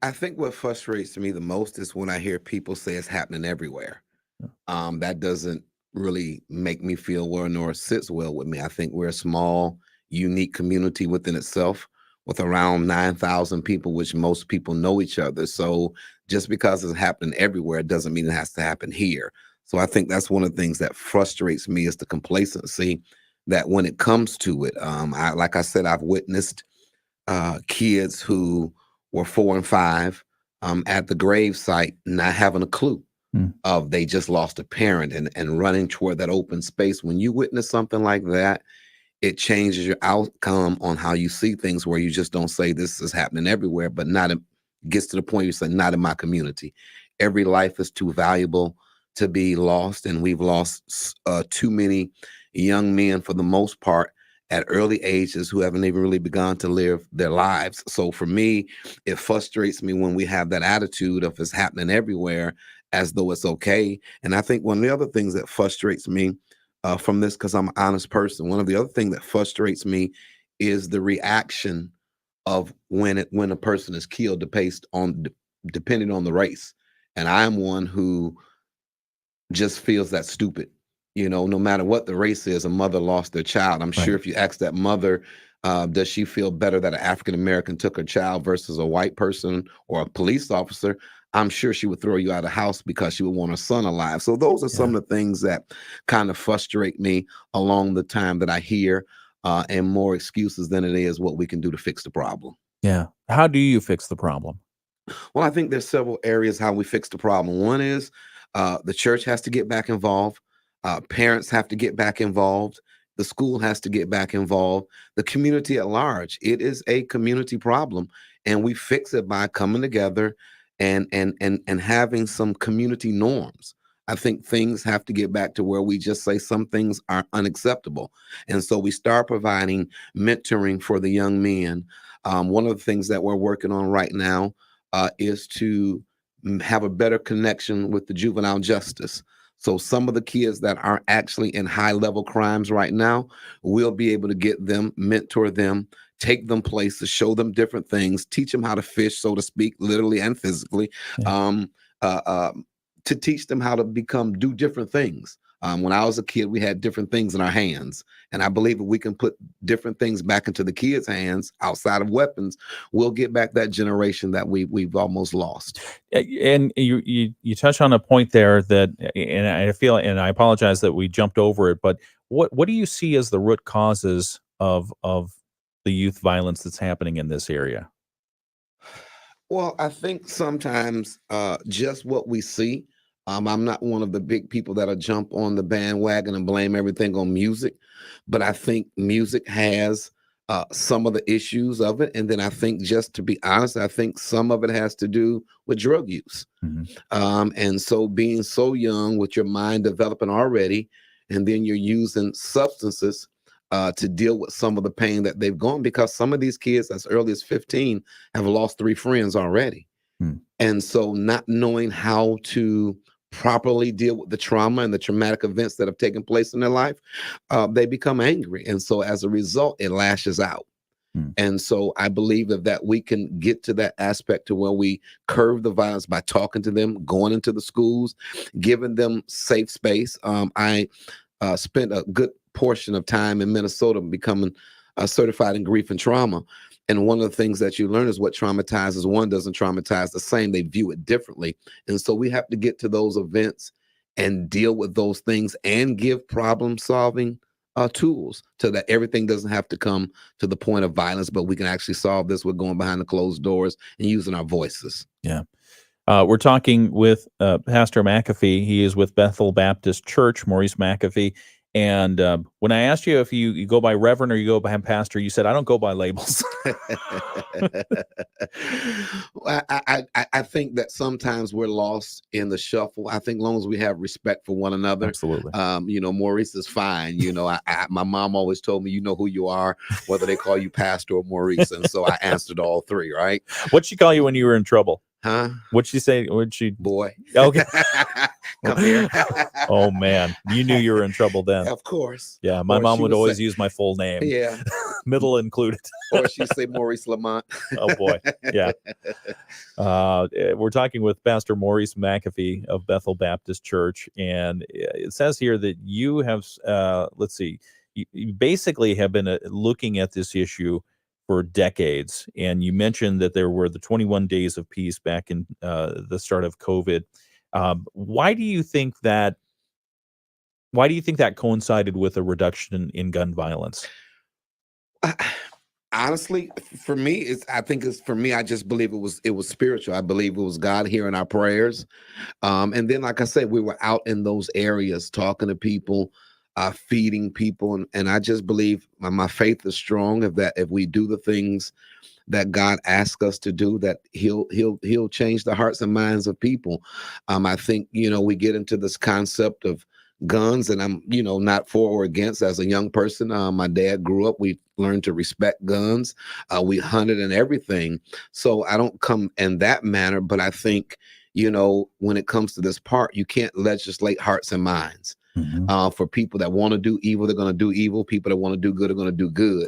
I think what frustrates me the most is when I hear people say it's happening everywhere. That doesn't really make me feel well nor sits well with me. I think we're a small, unique community within itself with around 9,000 people, which most people know each other. So just because it's happening everywhere doesn't mean it has to happen here. So I think that's one of the things that frustrates me is the complacency that when it comes to it, like I said, I've witnessed kids who were 4 and 5 at the grave site not having a clue of they just lost a parent and running toward that open space. When you witness something like that, it changes your outcome on how you see things, where you just don't say this is happening everywhere, but gets to the point you say, not in my community. Every life is too valuable to be lost, and we've lost too many young men for the most part at early ages who haven't even really begun to live their lives. So for me, it frustrates me when we have that attitude of it's happening everywhere as though it's okay. And I think one of the other things that frustrates me from this, because I'm an honest person, one of the other things that frustrates me is the reaction of when a person is killed depending on the race. And I am one who just feels that stupid. You know, no matter what the race is, a mother lost their child. I'm sure if you ask that mother, does she feel better that an African-American took her child versus a white person or a police officer? I'm sure she would throw you out of the house because she would want her son alive. So those are some of the things that kind of frustrate me along the time that I hear, and more excuses than it is what we can do to fix the problem. Yeah. How do you fix the problem? Well, I think there's several areas how we fix the problem. One is the church has to get back involved. Parents have to get back involved. The school has to get back involved. The community at large. It is a community problem, and we fix it by coming together and having some community norms. I think things have to get back to where we just say some things are unacceptable, and so we start providing mentoring for the young men. One of the things that we're working on right now is to have a better connection with the juvenile justice. So some of the kids that are actually in high-level crimes right now, we'll be able to get them, mentor them take them places, show them different things, teach them how to fish, so to speak, literally and physically, to teach them how to do different things. When I was a kid, we had different things in our hands. And I believe if we can put different things back into the kids' hands outside of weapons, we'll get back that generation that we've almost lost. And you touch on a point there that, and I feel, and I apologize that we jumped over it, but what do you see as the root causes of the youth violence that's happening in this area? Well, I think sometimes just what we see. I'm not one of the big people that'll jump on the bandwagon and blame everything on music, but I think music has some of the issues of it. And then I think, just to be honest, I think some of it has to do with drug use. And so being so young with your mind developing already, and then you're using substances to deal with some of the pain that they've gone, because some of these kids as early as 15 have lost 3 friends already. And so not knowing how to properly deal with the trauma and the traumatic events that have taken place in their life, they become angry. And so as a result, it lashes out. And so I believe that we can get to that aspect to where we curb the violence by talking to them, going into the schools, giving them safe space. I spent a good portion of time in Minnesota becoming certified in grief and trauma. And one of the things that you learn is what traumatizes one doesn't traumatize the same. They view it differently. And so we have to get to those events and deal with those things and give problem solving tools, so that everything doesn't have to come to the point of violence, but we can actually solve this with going behind the closed doors and using our voices. Yeah. We're talking with Pastor McAfee. He is with Bethel Baptist Church, Maurice McAfee. And when I asked you if you go by Reverend or you go by Pastor, you said, I don't go by labels. I think that sometimes we're lost in the shuffle. I think as long as we have respect for one another. Absolutely. Maurice is fine. My mom always told me, you know who you are, whether they call you Pastor or Maurice. And so I answered all 3, right? What'd she call you when you were in trouble? Huh? What'd she say? Boy. Okay. Come here. Oh, man. You knew you were in trouble then. Of course. Yeah. My Or mom she would would always say- use my full name. Yeah. Middle included. Or she'd say Maurice Lamont. Oh, boy. Yeah. We're talking with Pastor Maurice McAfee of Bethel Baptist Church. And it says here that you have, you basically have been looking at this issue for decades. And you mentioned that there were the 21 days of peace back in the start of COVID. Why do you think that coincided with a reduction in gun violence? Honestly, for me, I just believe it was spiritual. I believe it was God hearing our prayers. And then, like I said, we were out in those areas talking to people, feeding people. And I just believe my faith is strong if we do the things that God asks us to do, that he'll change the hearts and minds of people. I think, we get into this concept of guns, and I'm, not for or against. As a young person, my dad grew up, we learned to respect guns. We hunted and everything. So I don't come in that manner, but I think, when it comes to this part, you can't legislate hearts and minds. For people that want to do evil, they're going to do evil. People that want to do good are going to do good.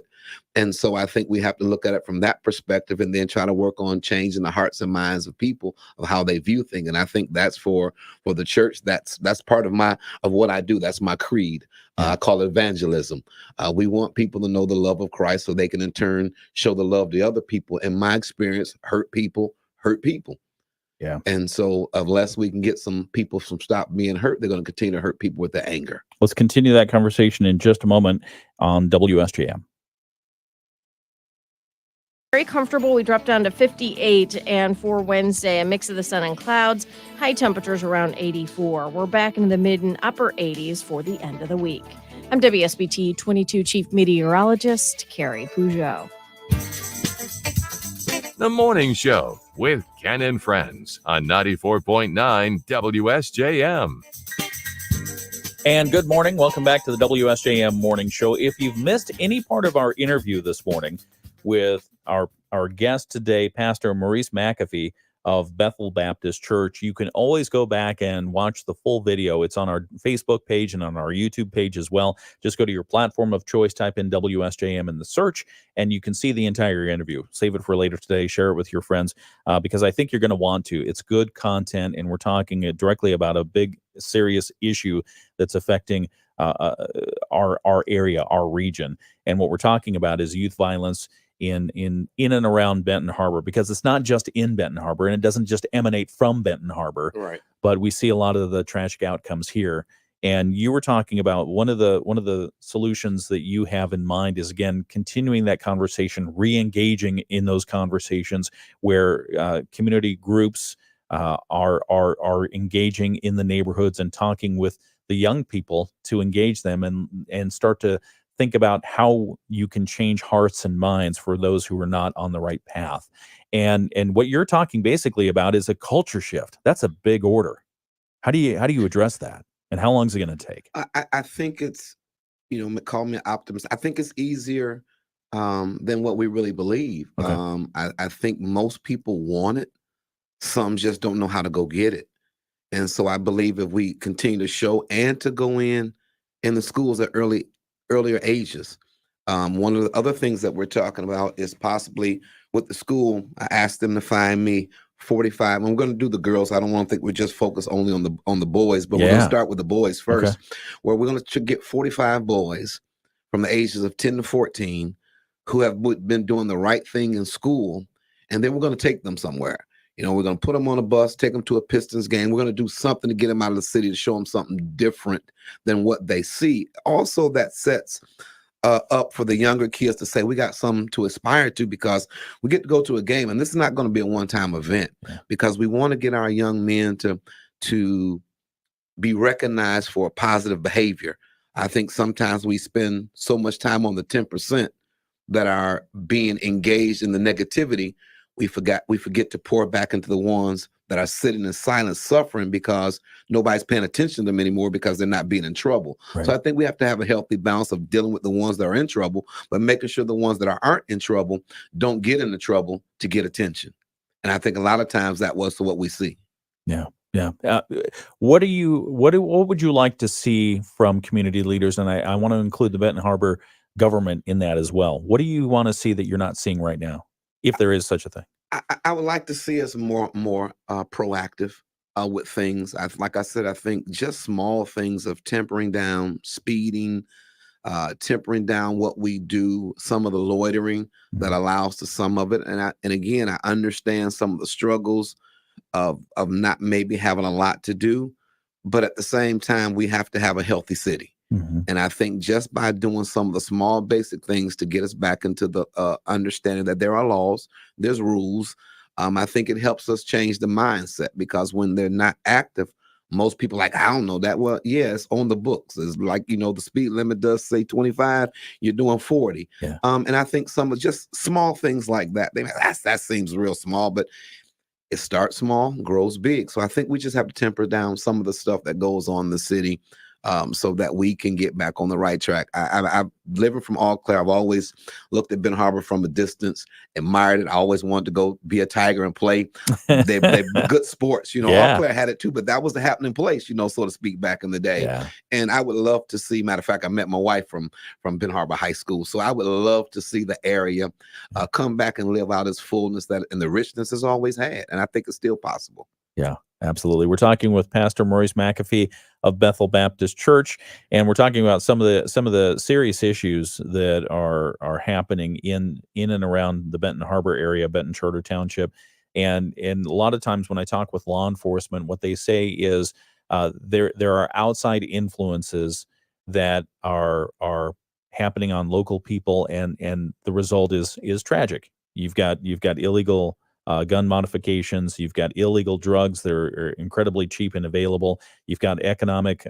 And so I think we have to look at it from that perspective, and then try to work on changing the hearts and minds of people of how they view things. And I think that's for the church. That's part of what I do. That's my creed. I call it evangelism. We want people to know the love of Christ so they can in turn show the love to other people. In my experience, hurt people hurt people. Yeah. And so unless we can get some people from stop being hurt, they're going to continue to hurt people with their anger. Let's continue that conversation in just a moment on WSJM. Very comfortable. We dropped down to 58, and for Wednesday, a mix of the sun and clouds. High temperatures around 84. We're back into the mid and upper 80s for the end of the week. I'm WSBT 22 Chief Meteorologist Carrie Peugeot. The Morning Show with Ken and Friends on 94.9 WSJM. And good morning. Welcome back to the WSJM Morning Show. If you've missed any part of our interview this morning with our guest today, Pastor Maurice McAfee of Bethel Baptist Church. You can always go back and watch the full video. It's on our Facebook page and on our YouTube page as well. Just go to your platform of choice, type in WSJM in the search, and you can see the entire interview. Save it for later today. Share it with your friends because I think you're going to want to. It's good content, and we're talking directly about a big, serious issue that's affecting our area, our region. And what we're talking about is youth violence in and around Benton Harbor, because it's not just in Benton Harbor and it doesn't just emanate from Benton Harbor, Right. but we see a lot of the tragic outcomes here. And you were talking about one of the solutions that you have in mind is, again, continuing that conversation, re-engaging in those conversations where community groups are engaging in the neighborhoods and talking with the young people to engage them and start to think about how you can change hearts and minds for those who are not on the right path. And what you're talking basically about is a culture shift. That's a big order. How do you address that? And how long is it going to take? I think it's, call me an optimist. I think it's easier than what we really believe. Okay. I think most people want it. Some just don't know how to go get it. And so I believe if we continue to show and to go in the schools at earlier ages. One of the other things that we're talking about is possibly with the school, I asked them to find me 45. I'm going to do the girls. I don't want to think we're just focused only on the boys, but we're going to start with the boys first, where we're going to get 45 boys from the ages of 10 to 14 who have been doing the right thing in school, and then we're going to take them somewhere. We're going to put them on a bus, take them to a Pistons game. We're going to do something to get them out of the city to show them something different than what they see. Also, that sets up for the younger kids to say, we got something to aspire to, because we get to go to a game, and this is not going to be a one-time event, because we want to get our young men to be recognized for positive behavior. I think sometimes we spend so much time on the 10% that are being engaged in the negativity. We forget to pour back into the ones that are sitting in silence, suffering because nobody's paying attention to them anymore because they're not being in trouble. Right. So I think we have to have a healthy balance of dealing with the ones that are in trouble, but making sure the ones that aren't in trouble don't get into trouble to get attention. And I think a lot of times that was what we see. Yeah. Yeah. What would you like to see from community leaders? And I want to include the Benton Harbor government in that as well. What do you want to see that you're not seeing right now, if there is such a thing? I would like to see us more proactive with things. Like I said, I think just small things of tempering down speeding, tempering down what we do, some of the loitering that allows to some of it. And again, I understand some of the struggles of not maybe having a lot to do, but at the same time, we have to have a healthy city. Mm-hmm. And I think just by doing some of the small basic things to get us back into the understanding that there are laws, there's rules, I think it helps us change the mindset, because when they're not active, most people like, I don't know that. Well, yeah, it's on the books. It's like, the speed limit does say 25, you're doing 40. Yeah. And I think some of just small things like that, that seems real small, but it starts small, grows big. So I think we just have to temper down some of the stuff that goes on in the city, so that we can get back on the right track. I'm living from Eau Claire. I've always looked at Benton Harbor from a distance, admired it. I always wanted to go be a Tiger and play. They're good sports. Eau Claire had it too, but that was the happening place, so to speak, back in the day. Yeah. And I would love to see, matter of fact, I met my wife from Benton Harbor High School. So I would love to see the area come back and live out its fullness and the richness it's always had. And I think it's still possible. Yeah, absolutely. We're talking with Pastor Maurice McAfee of Bethel Baptist Church, and we're talking about some of the serious issues that are happening in and around the Benton Harbor area, Benton Charter Township, and a lot of times when I talk with law enforcement, what they say is there are outside influences that are happening on local people, and the result is tragic. You've got illegal gun modifications. You've got illegal drugs that are incredibly cheap and available. You've got economic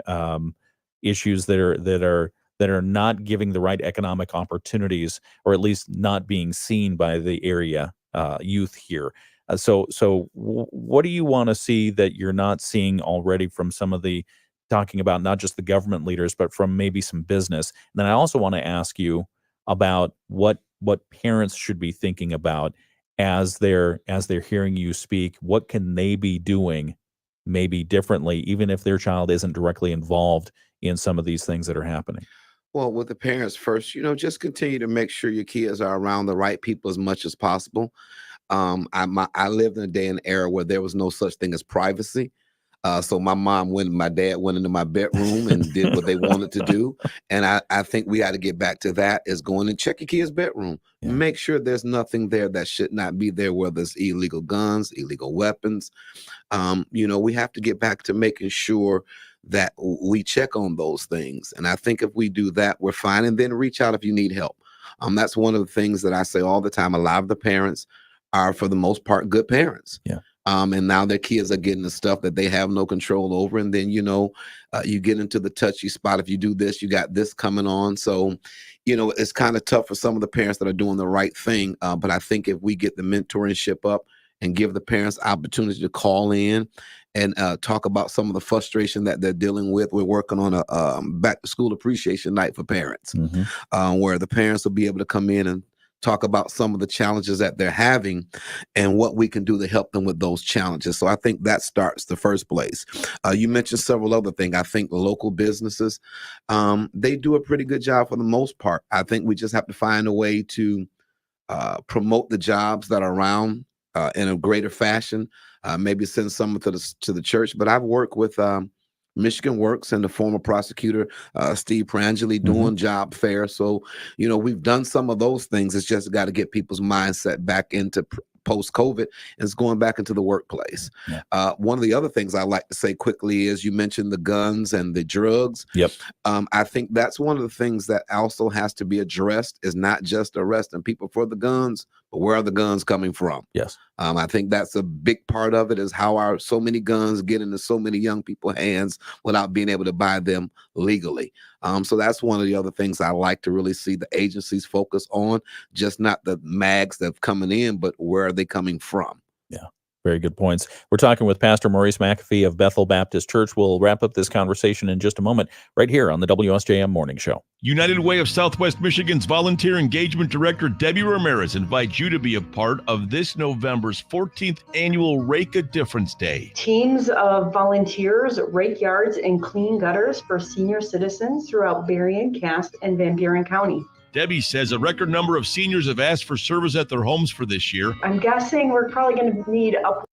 issues that are not giving the right economic opportunities, or at least not being seen by the area youth here. So what do you want to see that you're not seeing already from some of the, talking about not just the government leaders, but from maybe some business? And then I also want to ask you about what parents should be thinking about as they're hearing you speak? What can they be doing maybe differently, even if their child isn't directly involved in some of these things that are happening? Well, with the parents first, just continue to make sure your kids are around the right people as much as possible. I lived in a day and era where there was no such thing as privacy. So my dad went into my bedroom and did what they wanted to do. And I think we got to get back to that, is going and check your kid's bedroom. Yeah. Make sure there's nothing there that should not be there, whether it's illegal guns, illegal weapons. We have to get back to making sure that we check on those things. And I think if we do that, we're fine. And then reach out if you need help. That's one of the things that I say all the time. A lot of the parents are, for the most part, good parents. Yeah. And now their kids are getting the stuff that they have no control over. And then, you get into the touchy spot. If you do this, you got this coming on. So, it's kind of tough for some of the parents that are doing the right thing. But I think if we get the mentorship up and give the parents opportunity to call in and talk about some of the frustration that they're dealing with. We're working on a back to school appreciation night for parents, where the parents will be able to come in and talk about some of the challenges that they're having and what we can do to help them with those challenges. So I think that starts the first place. You mentioned several other things. I think local businesses, they do a pretty good job for the most part. I think we just have to find a way to promote the jobs that are around in a greater fashion. Maybe send some to the church. But I've worked with Michigan Works and the former prosecutor, Steve Prangeli, doing job fairs. So, we've done some of those things. It's just got to get people's mindset back into post-COVID, and it's going back into the workplace. Yeah. One of the other things I like to say quickly is, you mentioned the guns and the drugs. Yep. I think that's one of the things that also has to be addressed, is not just arresting people for the guns, but where are the guns coming from? Yes. I think that's a big part of it, is how so many guns get into so many young people's hands without being able to buy them legally. So that's one of the other things I like to really see the agencies focus on, just not the mags that are coming in, but where are they coming from? Yeah. Very good points. We're talking with Pastor Maurice McAfee of Bethel Baptist Church. We'll wrap up this conversation in just a moment, right here on the WSJM Morning Show. United Way of Southwest Michigan's Volunteer Engagement Director, Debbie Ramirez, invites you to be a part of this November's 14th annual Rake a Difference Day. Teams of volunteers rake yards and clean gutters for senior citizens throughout Berrien, Cass, and Van Buren County. Debbie says a record number of seniors have asked for service at their homes for this year. I'm guessing we're probably going to need up.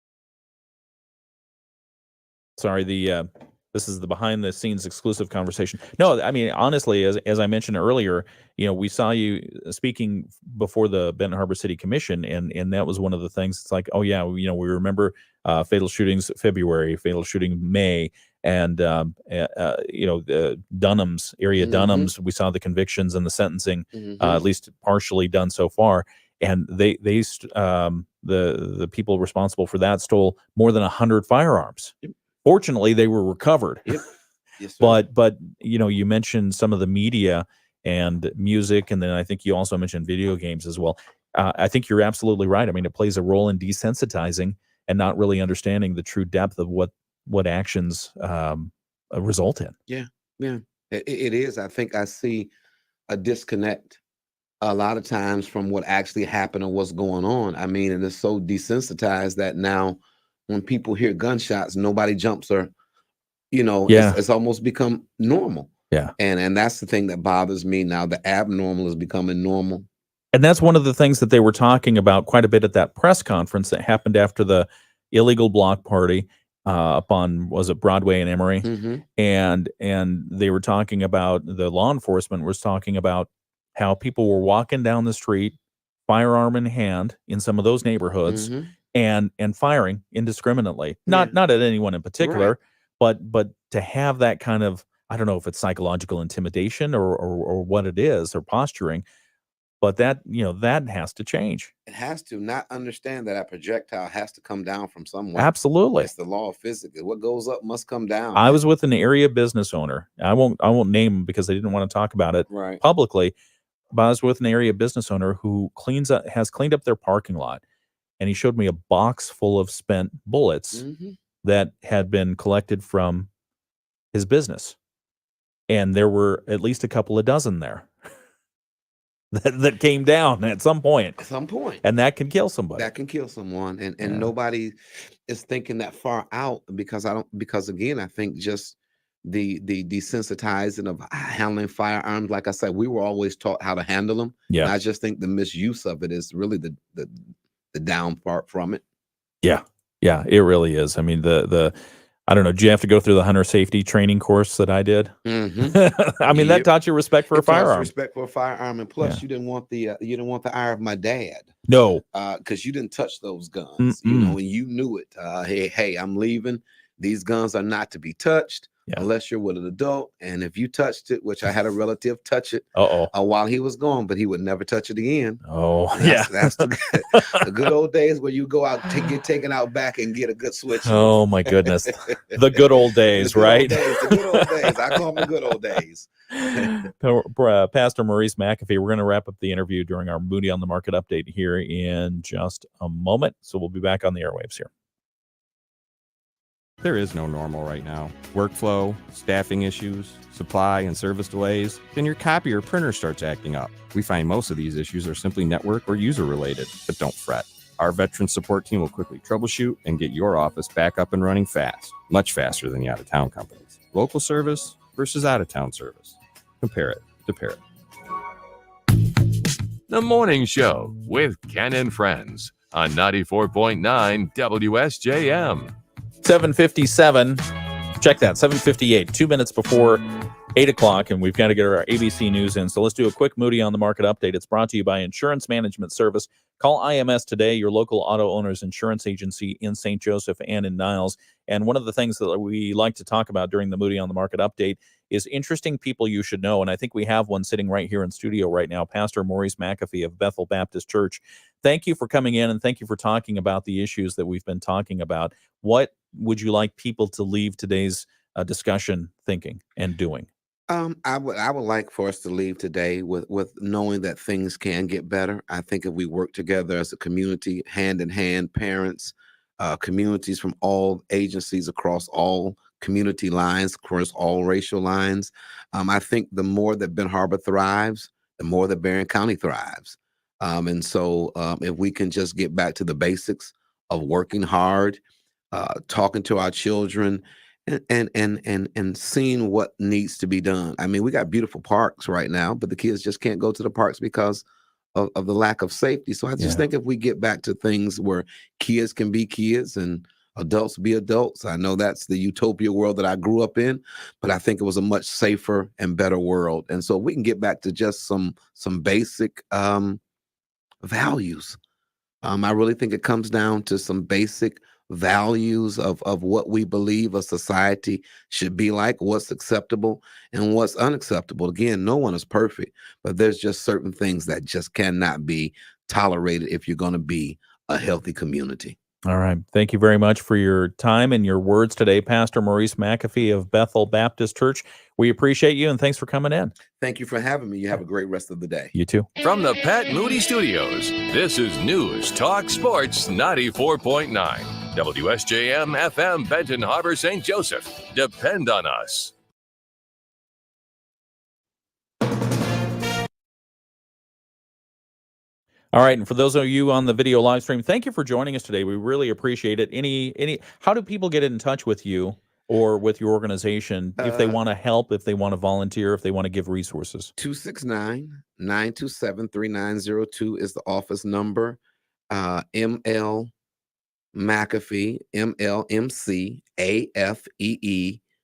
Sorry, this is the behind the scenes exclusive conversation. No, I mean, honestly, as I mentioned earlier, we saw you speaking before the Benton Harbor City Commission, and that was one of the things. It's like, oh yeah, we remember fatal shootings February, fatal shooting May, and the Dunham's area, Dunham's. We saw the convictions and the sentencing, at least partially done so far. And the people responsible for that stole more than 100 firearms. Yep. Fortunately, they were recovered. Yep. Yes, but you mentioned some of the media and music, and then I think you also mentioned video games as well. I think you're absolutely right. I mean, it plays a role in desensitizing and not really understanding the true depth of what actions result in. Yeah, it is. I think I see a disconnect a lot of times from what actually happened or what's going on. I mean, and it's so desensitized that now, when people hear gunshots, nobody jumps, or, it's almost become normal. Yeah. And that's the thing that bothers me now. The abnormal is becoming normal. And that's one of the things that they were talking about quite a bit at that press conference that happened after the illegal block party up on, was it Broadway and Emory? And they were talking about, the law enforcement was talking about how people were walking down the street, firearm in hand in some of those neighborhoods, and firing indiscriminately, not at anyone in particular, but to have that kind of, I don't know if it's psychological intimidation or what it is, or posturing, but that has to change. It has to. Not understand that a projectile has to come down from somewhere. Absolutely. It's the law of physics. What goes up must come down. I was with an area business owner. I won't name him because they didn't want to talk about it publicly, but I was with an area business owner who has cleaned up their parking lot. And he showed me a box full of spent bullets that had been collected from his business. And there were at least a couple of dozen there. that came down at some point. At some point. And that can kill somebody. That can kill someone. And nobody is thinking that far out because again, I think just the desensitizing of handling firearms. Like I said, we were always taught how to handle them. Yeah. And I just think the misuse of it is really the down part from it. Yeah. Yeah, it really is. I mean, I don't know. Did you have to go through the hunter safety training course that I did? Mm-hmm. I mean, that taught you respect for a firearm. Respect for a firearm, and plus, you didn't want the eye of my dad. No, because you didn't touch those guns. You know, and you knew it. Hey, I'm leaving. These guns are not to be touched unless you're with an adult. And if you touched it, which I had a relative touch it while he was gone, but he would never touch it again. That's the good old days where you go out, get taken out back and get a good switch. Oh my goodness, the good old days, right? The good old days. I call them the good old days. Pastor Maurice McAfee. We're going to wrap up the interview during our Moody on the Market update here in just a moment. So we'll be back on the airwaves here. There is no normal right now. Workflow, staffing issues, supply and service delays, then your copier or printer starts acting up. We find most of these issues are simply network or user related, but don't fret. Our veteran support team will quickly troubleshoot and get your office back up and running fast, much faster than the out-of-town companies. Local service versus out-of-town service. Compare it to Parrot. The Morning Show with Ken and Friends on 94.9 WSJM. 7:57. Check that. 7:58. 2 minutes before 8 o'clock, and we've got to get our ABC News in. So let's do a quick Moody on the Market update. It's brought to you by Insurance Management Service. Call IMS today, your local auto owner's insurance agency in St. Joseph and in Niles. And one of the things that we like to talk about during the Moody on the Market update is interesting people you should know. And I think we have one sitting right here in studio right now, Pastor Maurice McAfee of Bethel Baptist Church. Thank you for coming in, and thank you for talking about the issues that we've been talking about. What would you like people to leave today's discussion thinking and doing? I would like for us to leave today with knowing that things can get better. I think if we work together as a community, hand in hand, parents, communities from all agencies across all community lines, across all racial lines, I think the more that Benton Harbor thrives, the more that Berrien County thrives. And so if we can just get back to the basics of working hard, talking to our children, and seeing what needs to be done. I mean, we got beautiful parks right now, but the kids just can't go to the parks because of the lack of safety. So I just think if we get back to things where kids can be kids and adults be adults, I know that's the utopia world that I grew up in, but I think it was a much safer and better world. And so we can get back to just some basic values. I really think it comes down to some basic values of what we believe a society should be like, what's acceptable and what's unacceptable. Again, no one is perfect, but there's just certain things that just cannot be tolerated if you're going to be a healthy community. All right. Thank you very much for your time and your words today, Pastor Maurice McAfee of Bethel Baptist Church. We appreciate you, and thanks for coming in. Thank you for having me. You have a great rest of the day. You too. From the Pat Moody Studios, this is News Talk Sports 94.9. WSJM FM, Benton Harbor, St. Joseph. Depend on us. All right, and for those of you on the video live stream, thank you for joining us today. We really appreciate it. How do people get in touch with you or with your organization if they want to help, if they want to volunteer, if they want to give resources? 269-927-3902 is the office number. ML McAfee, MLMCAFEE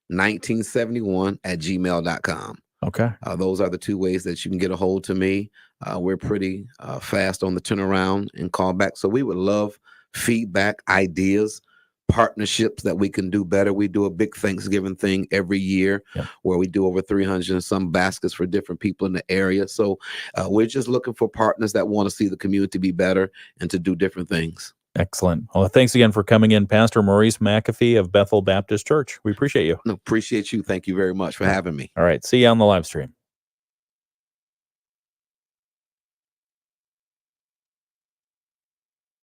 1971 @gmail.com. Okay. Those are the two ways that you can get a hold to me. We're pretty fast on the turnaround and call back. So we would love feedback, ideas, partnerships that we can do better. We do a big Thanksgiving thing every year where we do over 300 and some baskets for different people in the area. So we're just looking for partners that want to see the community be better and to do different things. Excellent. Well, thanks again for coming in, Pastor Maurice McAfee of Bethel Baptist Church. We appreciate you. No, appreciate you. Thank you very much for having me. All right. See you on the live stream.